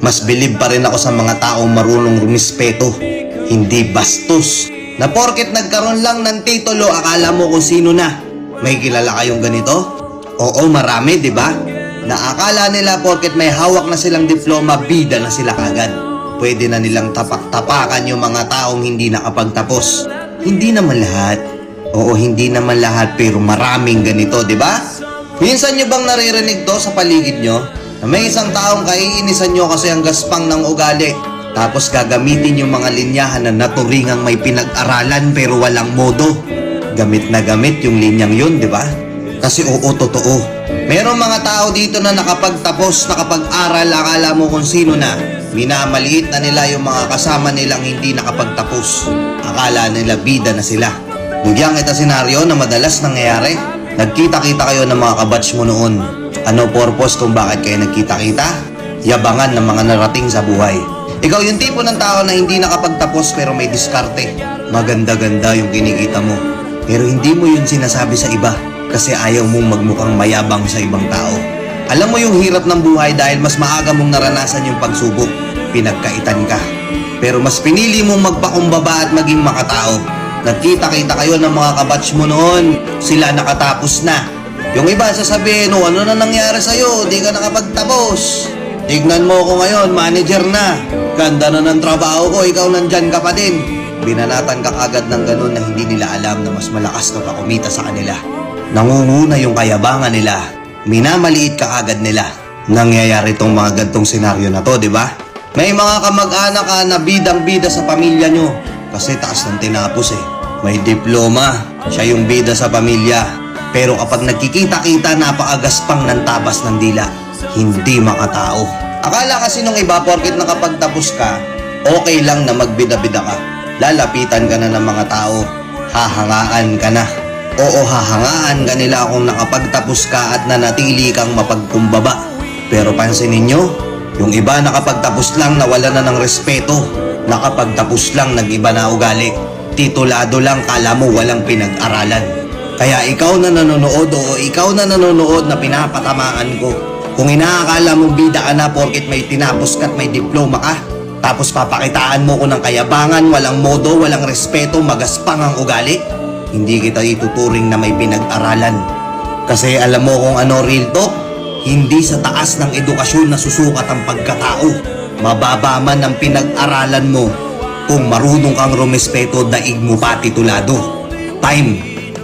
Mas bilib pa rin ako sa mga taong marunong rumispeto, hindi bastos. Na porket nagkaroon lang ng titulo, akala mo kung sino na. May kilala kayong ganito? Oo, marami, di ba? Na akala nila porket may hawak na silang diploma, bida na sila kagad. Pwede na nilang tapak-tapakan yung mga taong hindi nakapagtapos. Hindi naman lahat. Oo, hindi naman lahat, pero maraming ganito, di ba? Minsan nyo bang naririnig to sa paligid nyo? Na may isang taong kaiinisan nyo kasi ang gaspang ng ugali. Tapos gagamitin yung mga linyahan na naturingang may pinag-aralan pero walang modo. Gamit na gamit yung linyang yun, di ba? Kasi oo, totoo. Merong mga tao dito na nakapagtapos, nakapag-aral, akala mo kung sino na. Minamaliit na nila yung mga kasama nilang hindi nakapagtapos. Akala nila bida na sila. Bigyan kita senaryo na madalas nangyayari. Nagkita-kita kayo ng mga kabatch mo noon. Ano purpose kung bakit kayo nagkita-kita? Yabangan ng mga narating sa buhay. Ikaw yung tipo ng tao na hindi nakapagtapos pero may diskarte. Maganda-ganda yung kinikita mo. Pero hindi mo yun sinasabi sa iba kasi ayaw mong magmukhang mayabang sa ibang tao. Alam mo yung hirap ng buhay dahil mas maaga mong naranasan yung pagsubok. Pinagkaitan ka. Pero mas pinili mong magpakumbaba at maging makatao. Nagkita-kita kayo ng mga kabatch mo noon. Sila nakatapos na. Yung iba sasabihin, oh, ano na nangyari sa'yo? Di ka nakapagtapos. Tignan mo ko ngayon, manager na. Ganda na ng trabaho ko, ikaw nandyan ka pa din. Binanatan ka agad ng ganun na hindi nila alam na mas malakas ka pa kumita sa kanila. Nangunguna yung kayabangan nila. Minamaliit ka agad nila. Nangyayari tong mga gantong senaryo na to, di ba? May mga kamag-anak ka na bidang-bida sa pamilya nyo. Kasi taas ng tinapos eh. May diploma. Siya yung bida sa pamilya. Pero kapag nagkikita-kita, napakagaspang ng tabas ng dila. Hindi makatao. Akala kasi nung iba, porket nakapagtapos ka, okay lang na magbida-bida ka. Lalapitan ka na ng mga tao. Hahangaan ka na. Oo, hahangaan ka nila kung nakapagtapos ka at nanatili kang mapagkumbaba. Pero pansinin nyo, yung iba nakapagtapos lang nawala na ng respeto. Nakapagtapos lang nag-iba na ugali. Titulado lang, kala mo walang pinag-aralan. Kaya ikaw na nanonood o ikaw na nanonood na pinapatamaan ko, kung inaakala mong bida ka na porket may tinapos ka at may diploma ka, tapos papakitaan mo ko ng kayabangan, walang modo, walang respeto, magaspang ang ugali, hindi kita ituturing na may pinag-aralan. Kasi alam mo kung ano real talk, hindi sa taas ng edukasyon na susukat ang pagkatao. Mababa man ang pinag-aralan mo, kung marunong kang rumespeto, daig mo pa titulado. Time.